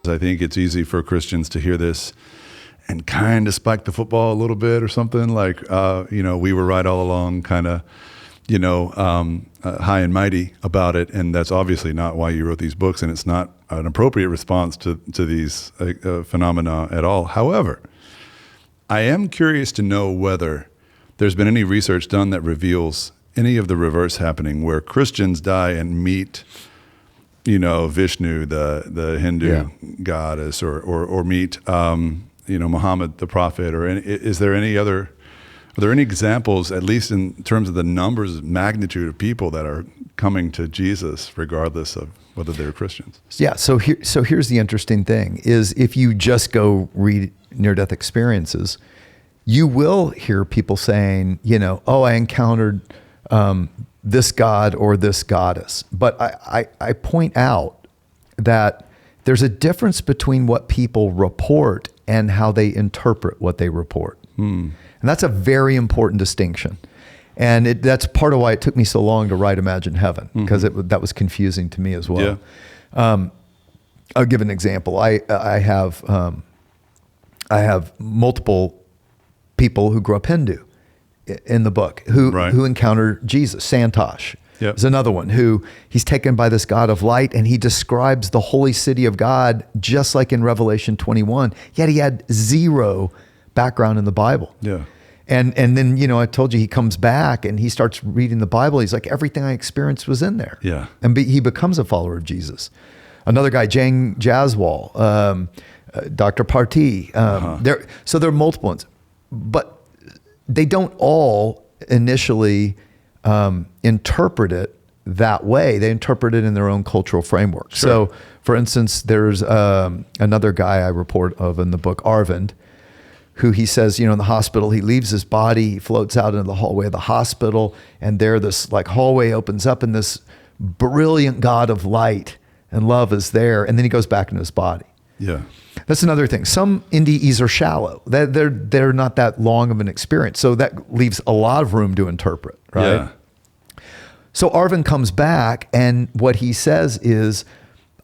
I think it's easy for Christians to hear this and kind of spike the football a little bit or something like, we were right all along, kind of, high and mighty about it. And that's obviously not why you wrote these books, and it's not an appropriate response to these phenomena at all. However, I am curious to know whether there's been any research done that reveals any of the reverse happening, where Christians die and meet Vishnu, the Hindu goddess, or meet, Muhammad, the prophet, or are there any examples, at least in terms of the numbers, magnitude of people that are coming to Jesus, regardless of whether they're Christians? Yeah. So here's the interesting thing: is if you just go read near-death experiences, you will hear people saying, I encountered this god or this goddess. But I point out that there's a difference between what people report and how they interpret what they report. And that's a very important distinction. And that's part of why it took me so long to write Imagine Heaven, because that was confusing to me as well. Yeah. I'll give an example. I have multiple people who grew up Hindu in the book who encounter Jesus. Santosh is another one who he's taken by this God of light, and he describes the holy city of God just like in Revelation 21, yet he had zero background in the Bible. Yeah. And then, I told you, he comes back and he starts reading the Bible. He's like, everything I experienced was in there. Yeah. And he becomes a follower of Jesus. Another guy, Jang Jaswal, Dr. Parti. So there are multiple ones, but they don't all initially interpret it that way. They interpret it in their own cultural framework. Sure. So, for instance, there's another guy I report of in the book, Arvind, who he says, in the hospital, he leaves his body, he floats out into the hallway of the hospital, and there this hallway opens up, and this brilliant God of light and love is there, and then he goes back into his body. Yeah. That's another thing. Some NDEs are shallow. They're not that long of an experience, so that leaves a lot of room to interpret, right? Yeah. So Arvind comes back, and what he says is,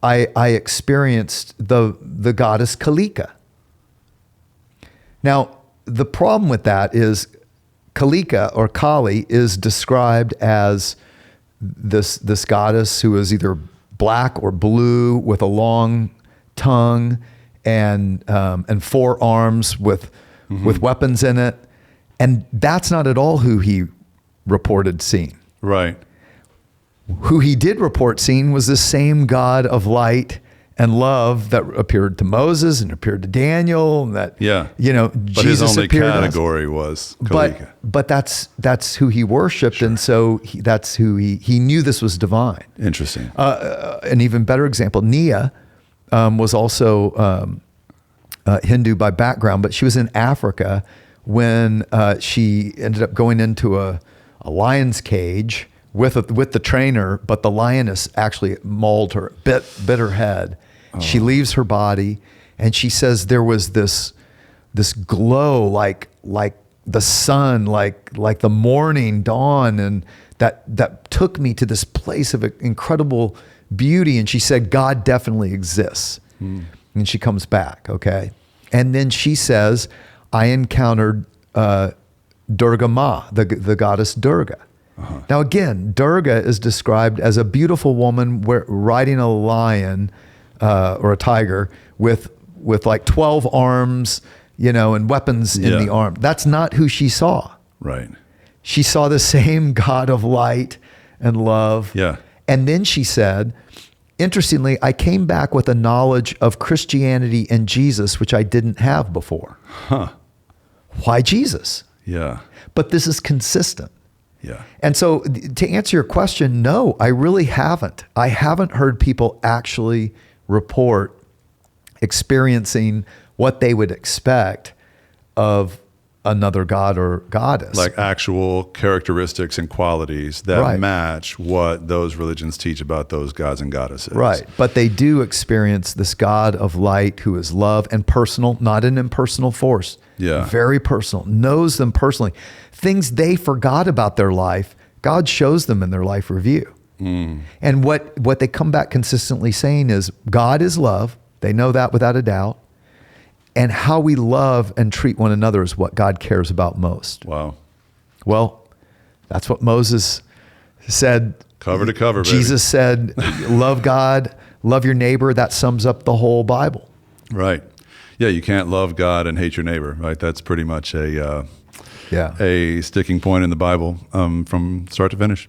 I experienced the goddess Kalika. Now, the problem with that is Kalika, or Kali, is described as this goddess who is either black or blue with a long tongue and 4 arms with weapons in it. And that's not at all who he reported seeing. Right. Who he did report seeing was the same God of light and love that appeared to Moses and appeared to Daniel, and that but Jesus his only appeared category was Kalika. But that's who he worshipped, sure. And so that's who he knew this was divine. Interesting. An even better example, Nia was also Hindu by background, but she was in Africa when she ended up going into a lion's cage with the trainer, but the lioness actually mauled her, bit her head. Oh. She leaves her body, and she says there was this glow like the sun, like the morning dawn, and that took me to this place of incredible beauty. And she said, God definitely exists. And she comes back, okay? And then she says, I encountered Durga Ma, the goddess Durga. Uh-huh. Now again, Durga is described as a beautiful woman riding a lion or a tiger with like 12 arms, and weapons in the arm. That's not who she saw. Right. She saw the same God of light and love. Yeah. And then she said, interestingly, I came back with a knowledge of Christianity and Jesus, which I didn't have before. Huh. Why Jesus? Yeah. But this is consistent. Yeah. And so to answer your question, no, I really haven't. I haven't heard people actually report experiencing what they would expect of another god or goddess. Like actual characteristics and qualities that match what those religions teach about those gods and goddesses. Right. But they do experience this God of light who is love and personal, not an impersonal force. Yeah. Very personal, knows them personally. Things they forgot about their life, God shows them in their life review. And what they come back consistently saying is, God is love, They know that without a doubt. And how we love and treat one another is what God cares about most. Wow. Well, that's what Moses said. Cover to cover, baby. Jesus said, love God, love your neighbor. That sums up the whole Bible. Right. Yeah, you can't love God and hate your neighbor, right? That's pretty much a sticking point in the Bible from start to finish.